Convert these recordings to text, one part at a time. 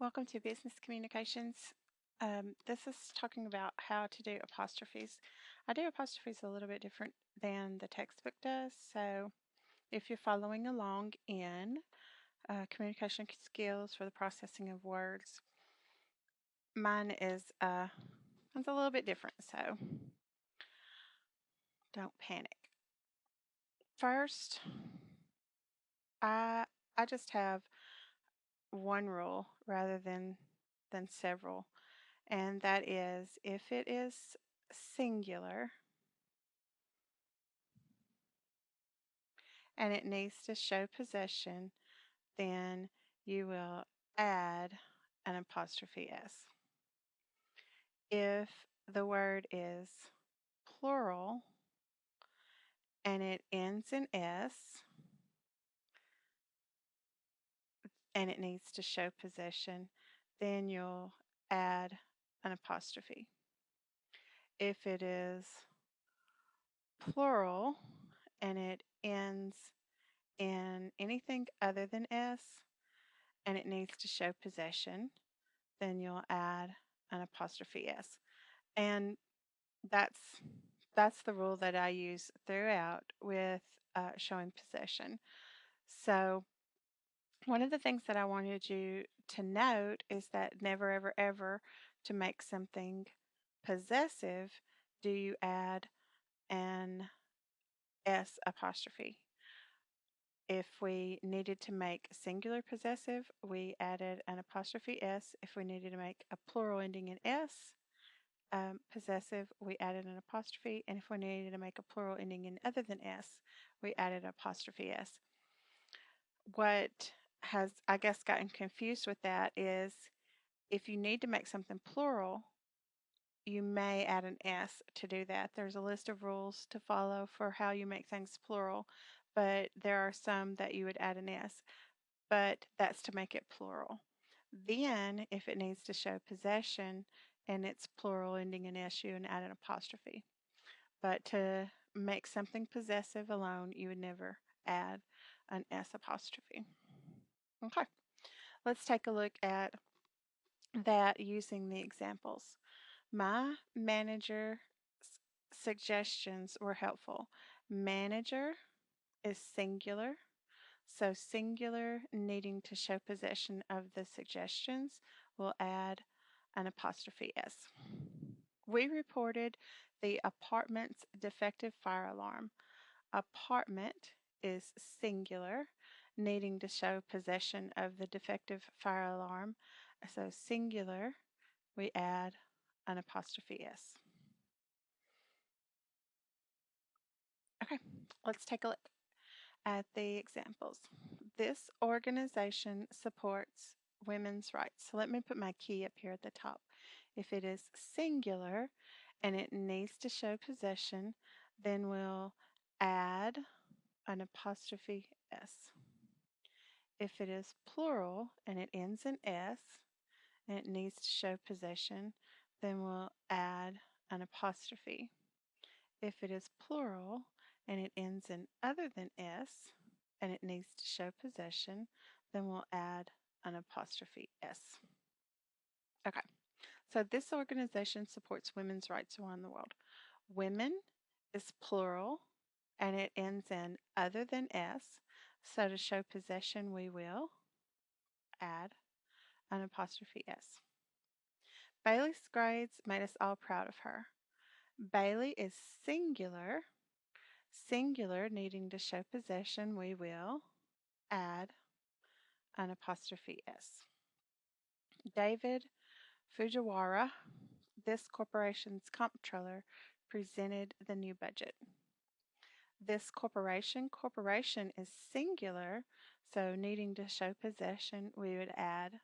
Welcome to Business Communications. This is talking about how to do apostrophes. I do apostrophes a little bit different than the textbook does. So if you're following along in communication skills for the processing of words, mine is it's a little bit different. So don't panic. First, I I just have one rule rather than several, and that is if it is singular and it needs to show possession, then you will add an apostrophe S. If the word is plural and it ends in S and it needs to show possession, then you'll add an apostrophe. If it is plural and it ends in anything other than S and it needs to show possession, then you'll add an apostrophe S. And that's that's the rule that I use throughout with showing possession. So one of the things that I wanted you to note is that never, ever, ever to make something possessive do you add an S apostrophe. If we needed to make singular possessive, we added an apostrophe S. If we needed to make a plural ending in S, possessive, we added an apostrophe, and if we needed to make a plural ending in other than S, we added apostrophe S. What has, I guess, gotten confused with that is if you need to make something plural, you may add an S to do that. There's a list of rules to follow for how you make things plural, but there are some that you would add an S, but that's to make it plural. Then, if it needs to show possession and it's plural ending in S, you would add an apostrophe. But to make something possessive alone, you would never add an S apostrophe. Okay, let's take a look at that using the examples. My manager's suggestions were helpful. Manager is singular, so singular needing to show possession of the suggestions will add an apostrophe S. We reported the apartment's defective fire alarm. Apartment is singular, needing to show possession of the defective fire alarm. So singular, we add an apostrophe S. Okay, let's take a look at the examples. This organization supports women's rights. So let me put my key up here at the top. If it is singular and it needs to show possession, then we'll add an apostrophe S. If it is plural and it ends in S and it needs to show possession, then we'll add an apostrophe. If it is plural and it ends in other than S and it needs to show possession, then we'll add an apostrophe S. Okay, so this organization supports women's rights around the world. Women is plural and it ends in other than S, so to show possession we will add an apostrophe S. Bailey's grades made us all proud of her. Bailey is singular. Singular needing to show possession, we will add an apostrophe S. David Fujiwara, this corporation's comptroller, presented the new budget. This corporation is singular, so needing to show possession, we would add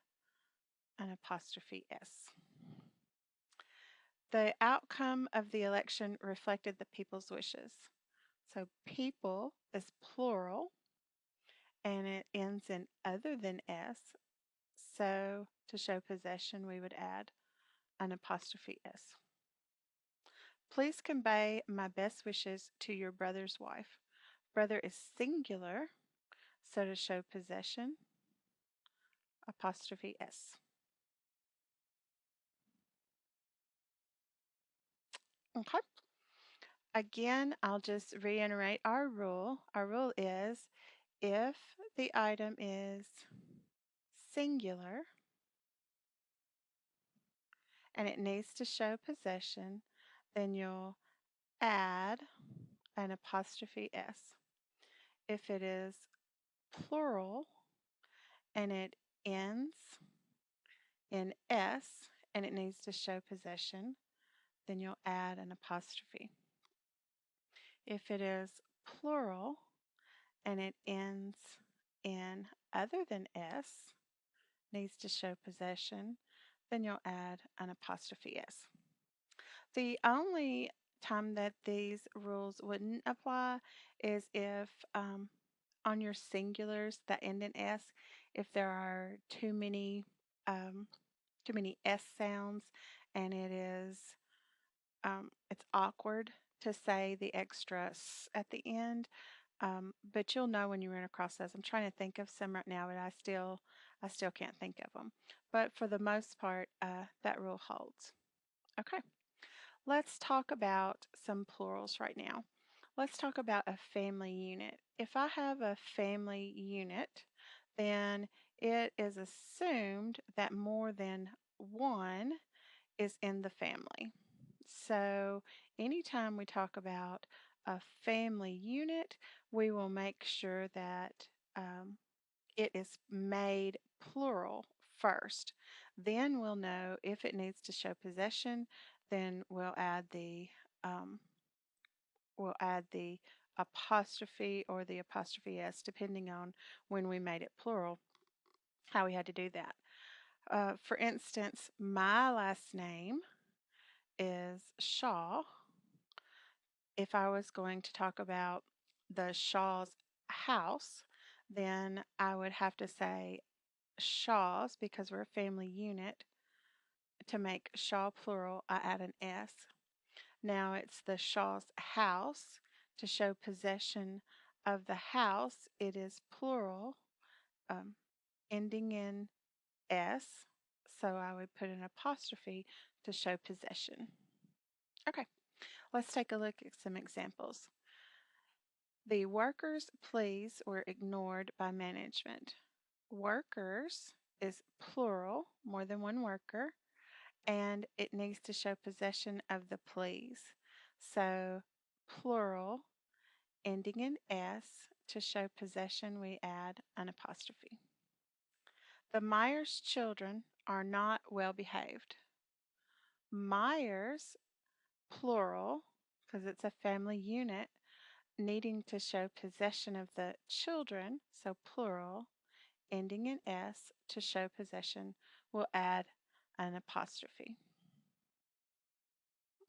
an apostrophe S. The outcome of the election reflected the people's wishes. So people is plural and it ends in other than S. So to show possession, we would add an apostrophe S. Please convey my best wishes to your brother's wife. Brother is singular, so to show possession, apostrophe S. Okay. Again, I'll just reiterate our rule. Our rule is if the item is singular and it needs to show possession, then you'll add an apostrophe S. If it is plural and it ends in S and it needs to show possession, then you'll add an apostrophe. If it is plural and it ends in other than S, needs to show possession, then you'll add an apostrophe S. The only time that these rules wouldn't apply is if on your singulars that end in S, if there are too many S sounds and it's awkward to say the extra S at the end. But you'll know when you run across those. I'm trying to think of some right now, but I still can't think of them. But for the most part, that rule holds. Okay, let's talk about some plurals right now. Let's talk about a family unit. If I have a family unit, then it is assumed that more than one is in the family. So anytime we talk about a family unit, we will make sure that um, it is made plural first. Then we'll know if it needs to show possession, then um, we'll add the apostrophe or the apostrophe s, depending on when we made it plural, how we had to do that. For instance, my last name is Shaw. If I was going to talk about the Shaw's house, then I would have to say Shaws because we're a family unit. To make Shaw plural, I add an S. Now it's the Shaw's house. To show possession of the house, it is plural, um, ending in S. So I would put an apostrophe to show possession. Okay, let's take a look at some examples. The workers' pleas were ignored by management. Workers is plural, more than one worker, and it needs to show possession of the pleas. So plural, ending in S, to show possession, we add an apostrophe. The Myers children are not well behaved. Myers, plural, because it's a family unit, needing to show possession of the children, so plural, ending in S, to show possession, we'll add an apostrophe.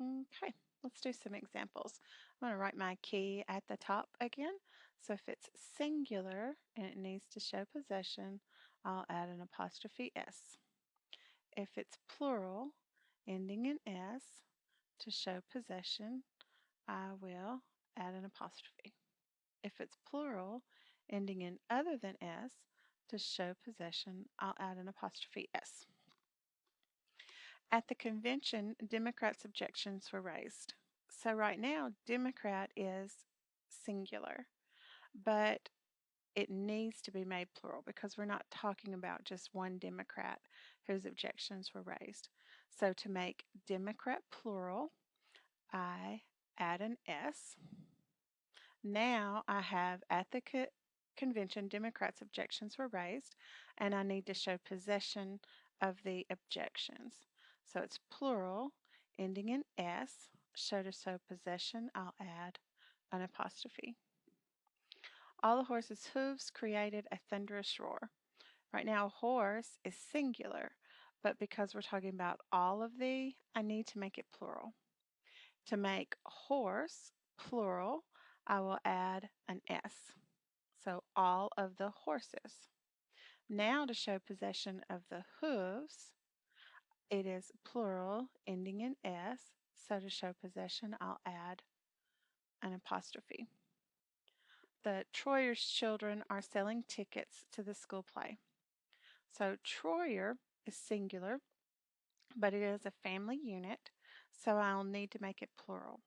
Okay, let's do some examples. I'm going to write my key at the top again. So if it's singular and it needs to show possession, I'll add an apostrophe S. If it's plural, ending in S, to show possession, I will add an apostrophe. If it's plural, ending in other than S, to show possession, I'll add an apostrophe S. At the convention, Democrats' objections were raised. So right now, Democrat is singular, but it needs to be made plural because we're not talking about just one Democrat whose objections were raised. So to make Democrat plural, I add an S. Now I have at the convention, Democrats' objections were raised, and I need to show possession of the objections. So it's plural, ending in S. To show possession, I'll add an apostrophe. All the horse's hooves created a thunderous roar. Right now, horse is singular, but because we're talking about all of the, I need to make it plural. To make horse plural, I will add an S. So all of the horses. Now to show possession of the hooves, it is plural ending in S. So to show possession, I'll add an apostrophe. The Troyer's children are selling tickets to the school play. So Troyer is singular, but it is a family unit. So I'll need to make it plural.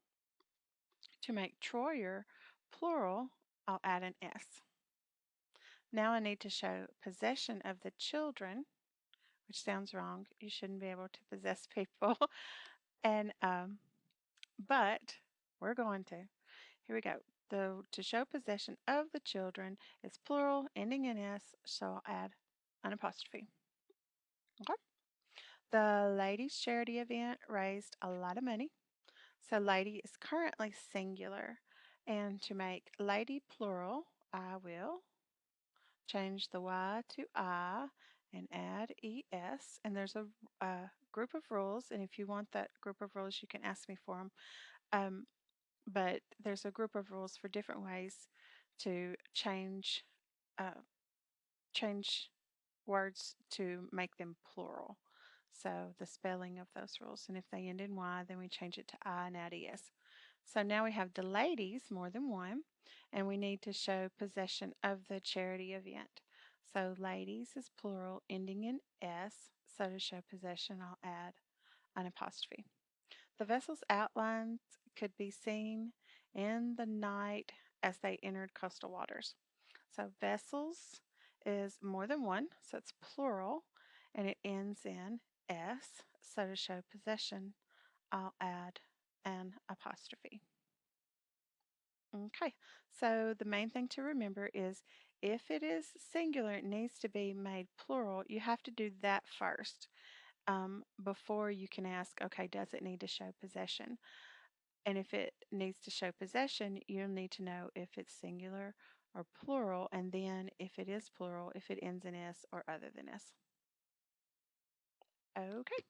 To make Troyer plural, I'll add an S. Now I need to show possession of the children, which sounds wrong. You shouldn't be able to possess people. and But we're going to. Here we go. To show possession of the children is plural, ending in S, so I'll add an apostrophe. Okay. The ladies' charity event raised a lot of money. So lady is currently singular. And to make lady plural, I will change the Y to I and add ES. And there's a group of rules. And if you want that group of rules, you can ask me for them. But there's a group of rules for different ways to uh, change words to make them plural. So the spelling of those rules. And if they end in Y, then we change it to I and add ES. So now we have the ladies, more than one, and we need to show possession of the charity event. So ladies is plural, ending in S. So to show possession, I'll add an apostrophe. The vessel's outlines could be seen in the night as they entered coastal waters. So vessels is more than one, so it's plural, and it ends in S. So to show possession, I'll add an apostrophe. Okay, so the main thing to remember is if it is singular, it needs to be made plural. You have to do that first before you can ask, okay, does it need to show possession? And if it needs to show possession, you'll need to know if it's singular or plural, and then if it is plural, if it ends in S or other than S. Okay.